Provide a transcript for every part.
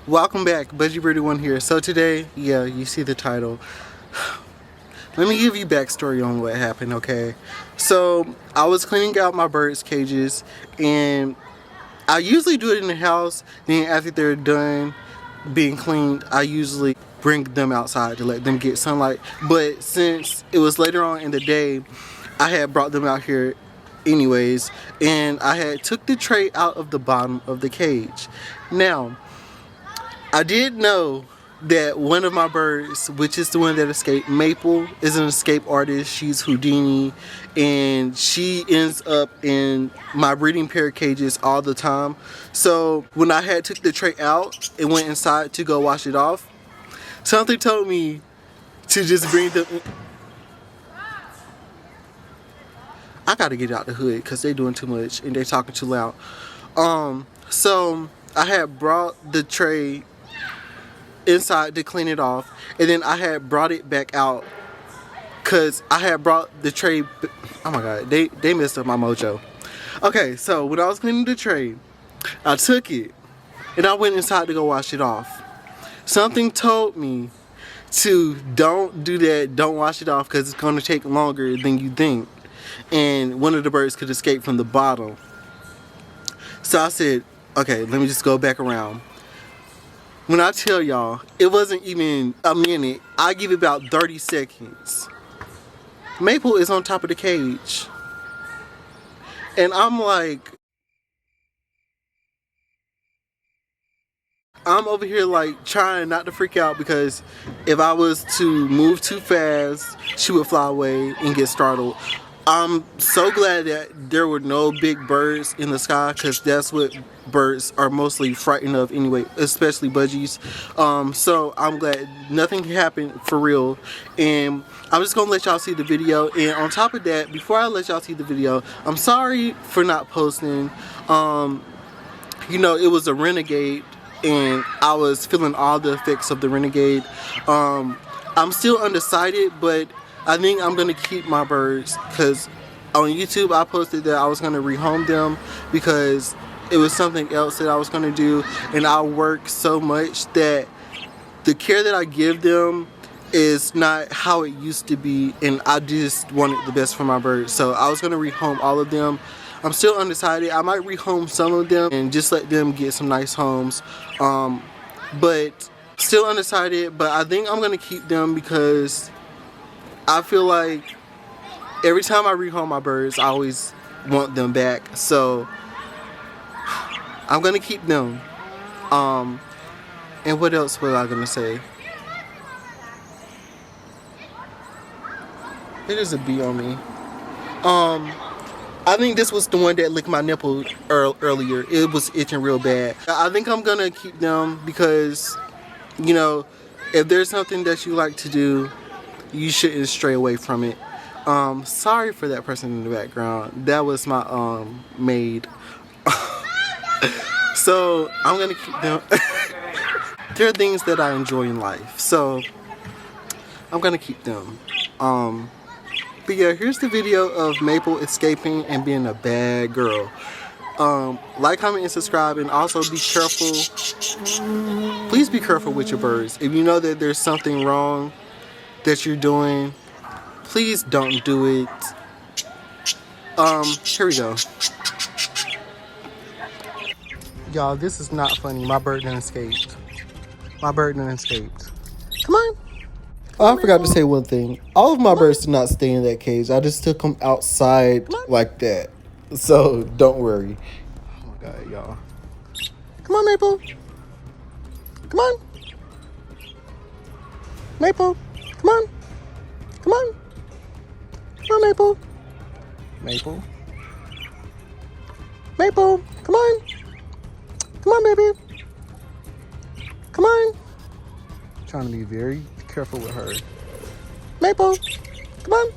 Welcome back, Budgie Birdie One here. So today, yeah, you see the title. Let me give you backstory on what happened, okay? So I was cleaning out my birds' cages, and I usually do it in the house. Then after they're done being cleaned, I usually bring them outside to let them get sunlight. But since it was later on in the day, I had brought them out here anyways, and I had took the tray out of the bottom of the cage. Now, I did know that one of my birds, which is the one that escaped, Maple, is an escape artist. She's Houdini, and she ends up in my breeding pair cages all the time. So when I had took the tray out and went inside to go wash it off, something told me to just bring them in. I gotta get out the hood because they're doing too much and they're talking too loud. So I had brought the tray inside to clean it off, and then I had brought it back out because I had brought the tray. Oh my god, they messed up my mojo. Okay, so when I was cleaning the tray, I took it and I went inside to go wash it off. Something told me to don't do that, don't wash it off, because it's going to take longer than you think, and one of the birds could escape from the bottom. So I said, okay, let me just go back around. When I tell y'all, it wasn't even a minute. I give it about 30 seconds. Maple is on top of the cage. And I'm like, I'm over here like trying not to freak out, because if I was to move too fast, she would fly away and get startled. I'm so glad that there were no big birds in the sky, because that's what birds are mostly frightened of anyway, especially budgies. So I'm glad nothing happened for real. And I'm just gonna let y'all see the video. And on top of that, before I let y'all see the video, I'm sorry for not posting. You know, it was a renegade, and I was feeling all the effects of the renegade. I'm still undecided, but I think I'm gonna keep my birds, because on YouTube I posted that I was gonna rehome them because it was something else that I was gonna do, and I work so much that the care that I give them is not how it used to be, and I just wanted the best for my birds. So I was gonna rehome all of them. I'm still undecided. I might rehome some of them and just let them get some nice homes, but still undecided. But I think I'm gonna keep them because I feel like every time I rehome my birds, I always want them back. So I'm gonna keep them. And what else was I gonna say? There's a bee on me. I think this was the one that licked my nipple earlier. It was itching real bad. I think I'm gonna keep them because, you know, if there's something that you like to do, you shouldn't stray away from it. Sorry for that person in the background. That was my maid. So I'm gonna keep them. There are things that I enjoy in life, so I'm gonna keep them. But yeah, here's the video of Maple escaping and being a bad girl. Like, comment, and subscribe, and also be careful. Please be careful with your birds. If you know that there's something wrong that you're doing, please don't do it. Here we go. Y'all, this is not funny. My bird done escaped. My bird done escaped. Come on. Oh, I forgot to say one thing. All of my birds did not stay in that cage. I just took them outside like that. So don't worry. Oh my god, y'all. Come on, Maple. Come on. Maple. Come on. Come on. Come on, Maple. Maple. Maple. Come on. Come on, baby. Come on. I'm trying to be very careful with her. Maple. Come on.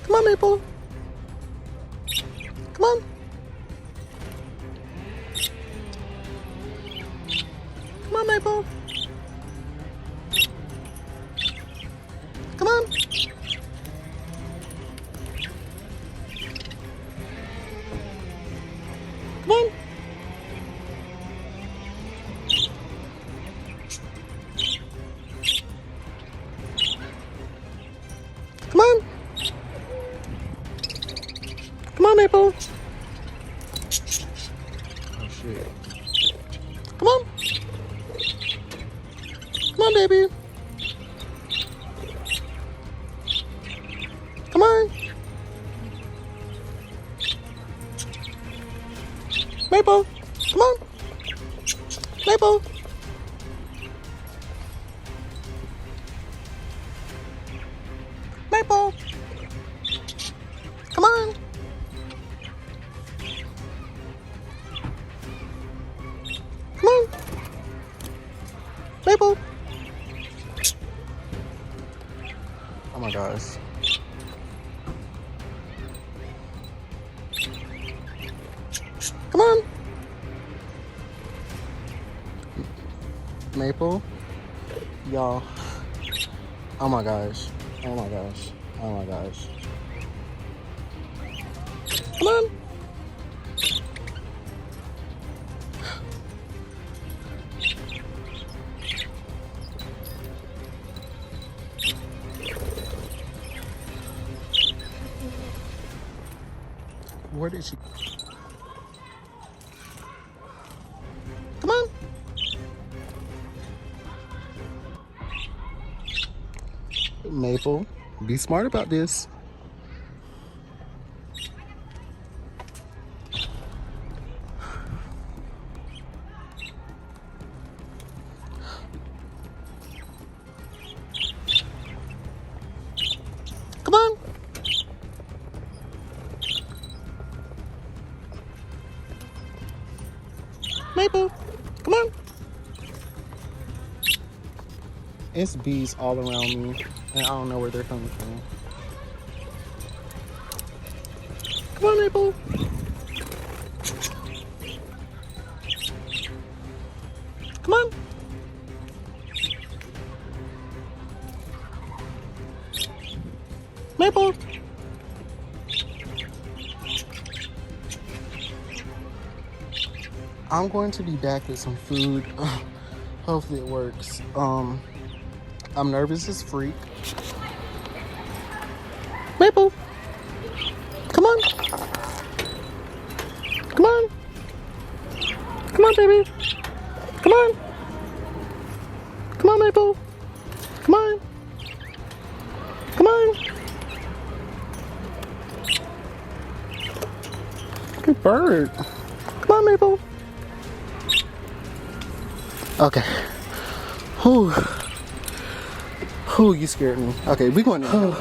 Come on, Maple. Come on. Come on, Maple. Come on. Come on. Maple. Oh, shit. Come on. Come on, baby. Come on. Maple. Come on. Maple. Maple. Come on. Come on. Maple. Oh my gosh. Come on. Maple. Y'all. Oh my gosh. Oh my gosh. Oh my gosh. Come on. Where did she? Come on. Maple, be smart about this. Come on. Maple, come on. It's bees all around me, and I don't know where they're coming from. Come on, Maple. Come on. Maple. I'm going to be back with some food. Hopefully it works. I'm nervous as freak. Maple. Come on. Come on. Come on, baby. Come on. Come on, Maple. Come on. Come on. Good bird. Come on, Maple. Okay. Whew. Whew, you scared me. Okay, we going to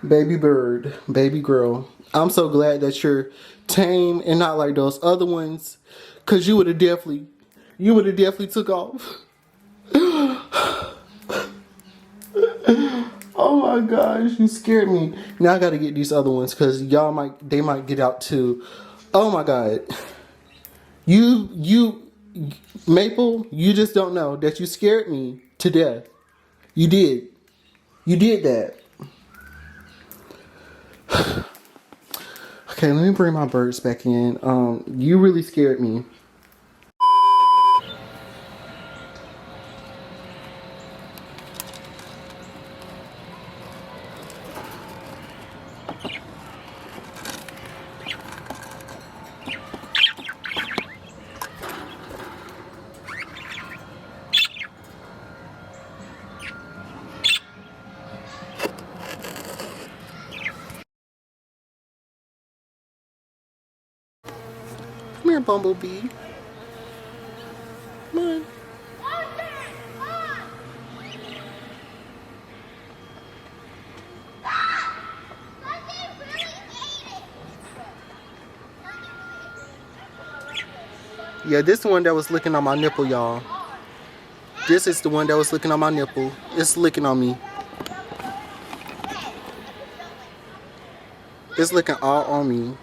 baby bird, baby girl. I'm so glad that you're tame and not like those other ones, cause you would have definitely took off. Oh my gosh, you scared me. Now I gotta get these other ones, cause they might get out too. Oh my god. You Maple, you just don't know that you scared me to death. You did. You did that. Okay, let me bring my birds back in. You really scared me. Come here, Bumblebee. Come on. Yeah, this is the one that was licking on my nipple, y'all. This is the one that was licking on my nipple. It's licking on me. It's licking all on me.